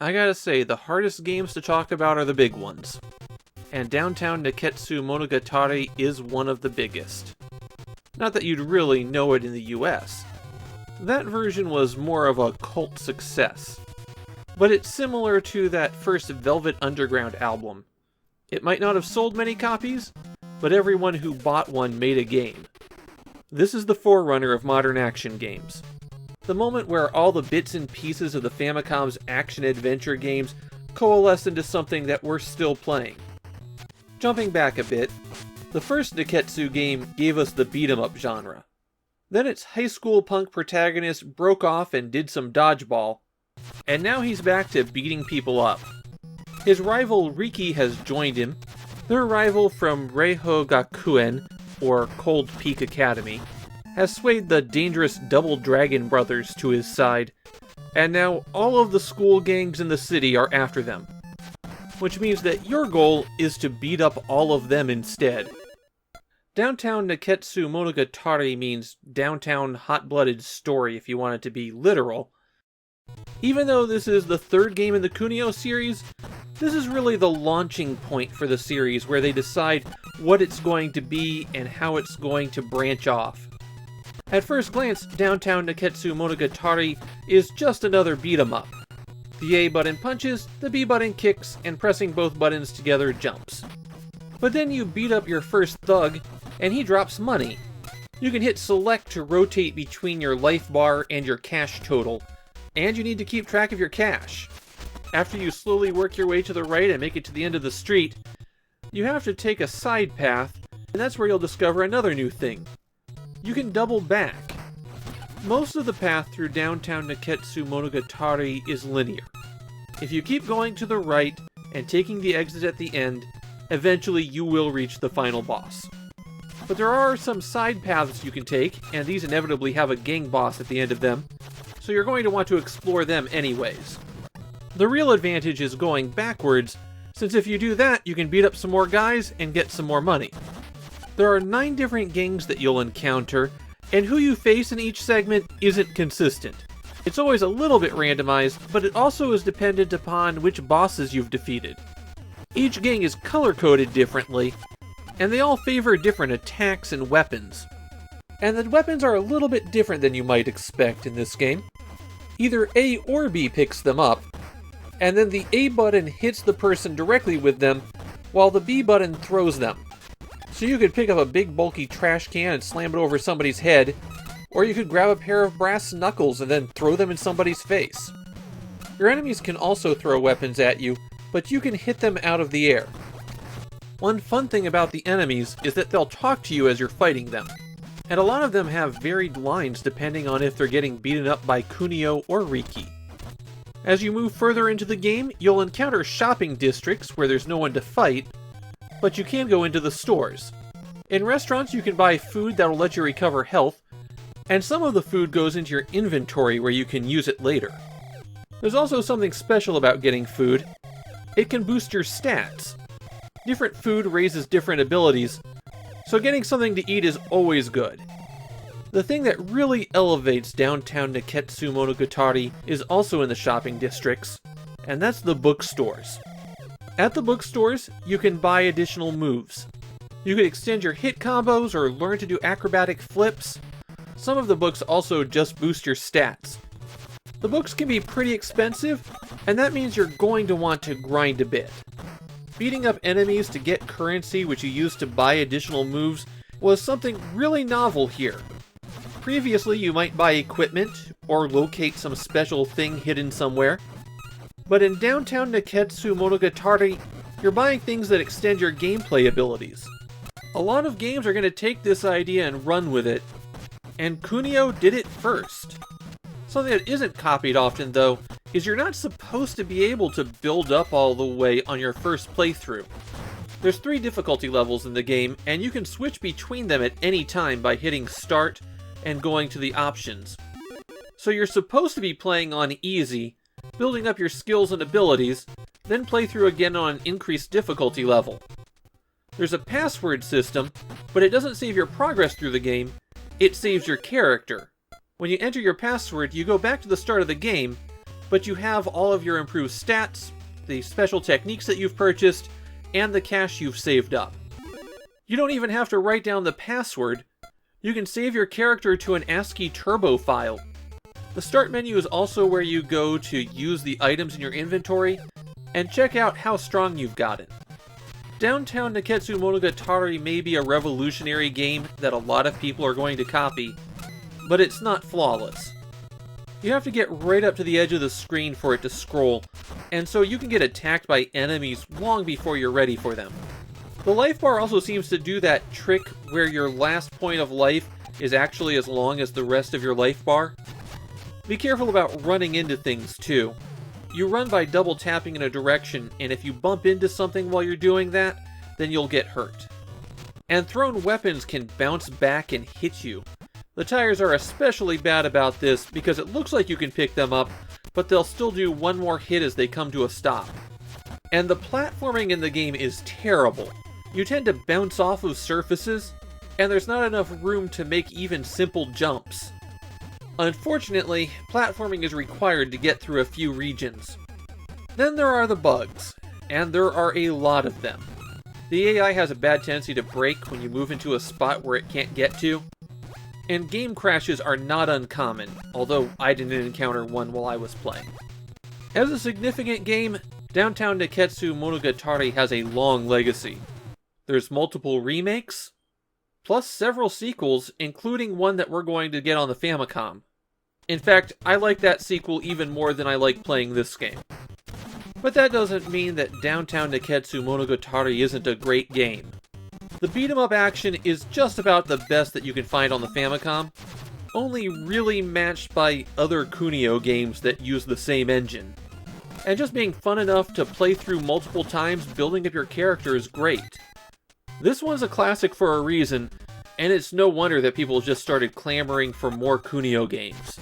I gotta say, the hardest games to talk about are the big ones. And Downtown Nekketsu Monogatari is one of the biggest. Not that you'd really know it in the US. That version was more of a cult success. But it's similar to that first Velvet Underground album. It might not have sold many copies, but everyone who bought one made a game. This is the forerunner of modern action games. The moment where all the bits and pieces of the Famicom's action-adventure games coalesce into something that we're still playing. Jumping back a bit, the first Nekketsu game gave us the beat-em-up genre. Then its high school punk protagonist broke off and did some dodgeball, and now he's back to beating people up. His rival Riki has joined him. Their rival from Reiho Gakuen, or Cold Peak Academy, has swayed the dangerous Double Dragon brothers to his side, and now all of the school gangs in the city are after them. Which means that your goal is to beat up all of them instead. Downtown Nekketsu Monogatari means downtown hot-blooded story if you want it to be literal. Even though this is the third game in the Kunio series, this is really the launching point for the series where they decide what it's going to be and how it's going to branch off. At first glance, Downtown Nekketsu Monogatari is just another beat-em-up. The A button punches, the B button kicks, and pressing both buttons together jumps. But then you beat up your first thug, and he drops money. You can hit select to rotate between your life bar and your cash total, and you need to keep track of your cash. After you slowly work your way to the right and make it to the end of the street, you have to take a side path, and that's where you'll discover another new thing. You can double back. Most of the path through Downtown Nekketsu Monogatari is linear. If you keep going to the right and taking the exit at the end, eventually you will reach the final boss. But there are some side paths you can take, and these inevitably have a gang boss at the end of them, so you're going to want to explore them anyways. The real advantage is going backwards, since if you do that, you can beat up some more guys and get some more money. There are 9 different gangs that you'll encounter, and who you face in each segment isn't consistent. It's always a little bit randomized, but it also is dependent upon which bosses you've defeated. Each gang is color-coded differently, and they all favor different attacks and weapons. And the weapons are a little bit different than you might expect in this game. Either A or B picks them up, and then the A button hits the person directly with them, while the B button throws them. So you could pick up a big bulky trash can and slam it over somebody's head, or you could grab a pair of brass knuckles and then throw them in somebody's face. Your enemies can also throw weapons at you, but you can hit them out of the air. One fun thing about the enemies is that they'll talk to you as you're fighting them, and a lot of them have varied lines depending on if they're getting beaten up by Kunio or Riki. As you move further into the game, you'll encounter shopping districts where there's no one to fight, but you can go into the stores. In restaurants, you can buy food that'll let you recover health, and some of the food goes into your inventory where you can use it later. There's also something special about getting food. It can boost your stats. Different food raises different abilities, so getting something to eat is always good. The thing that really elevates Downtown Nekketsu Monogatari is also in the shopping districts, and that's the bookstores. At the bookstores, you can buy additional moves. You can extend your hit combos or learn to do acrobatic flips. Some of the books also just boost your stats. The books can be pretty expensive, and that means you're going to want to grind a bit. Beating up enemies to get currency which you use to buy additional moves was something really novel here. Previously, you might buy equipment or locate some special thing hidden somewhere. But in Downtown Nekketsu Monogatari, you're buying things that extend your gameplay abilities. A lot of games are going to take this idea and run with it, and Kunio did it first. Something that isn't copied often, though, is you're not supposed to be able to build up all the way on your first playthrough. There's 3 difficulty levels in the game, and you can switch between them at any time by hitting Start and going to the options. So you're supposed to be playing on easy, building up your skills and abilities, then play through again on an increased difficulty level. There's a password system, but it doesn't save your progress through the game, it saves your character. When you enter your password, you go back to the start of the game, but you have all of your improved stats, the special techniques that you've purchased, and the cash you've saved up. You don't even have to write down the password. You can save your character to an ASCII turbo file. The start menu is also where you go to use the items in your inventory and check out how strong you've gotten. Downtown Nekketsu Monogatari may be a revolutionary game that a lot of people are going to copy, but it's not flawless. You have to get right up to the edge of the screen for it to scroll, and so you can get attacked by enemies long before you're ready for them. The life bar also seems to do that trick where your last point of life is actually as long as the rest of your life bar. Be careful about running into things too. You run by double tapping in a direction, and if you bump into something while you're doing that, then you'll get hurt. And thrown weapons can bounce back and hit you. The tires are especially bad about this because it looks like you can pick them up, but they'll still do one more hit as they come to a stop. And the platforming in the game is terrible. You tend to bounce off of surfaces, and there's not enough room to make even simple jumps. Unfortunately, platforming is required to get through a few regions. Then there are the bugs, and there are a lot of them. The AI has a bad tendency to break when you move into a spot where it can't get to, and game crashes are not uncommon, although I didn't encounter one while I was playing. As a significant game, Downtown Nekketsu Monogatari has a long legacy. There's multiple remakes, plus several sequels, including one that we're going to get on the Famicom. In fact, I like that sequel even more than I like playing this game. But that doesn't mean that Downtown Nekketsu Monogatari isn't a great game. The beat-em-up action is just about the best that you can find on the Famicom, only really matched by other Kunio games that use the same engine. And just being fun enough to play through multiple times building up your character is great. This one's a classic for a reason, and it's no wonder that people just started clamoring for more Kunio games.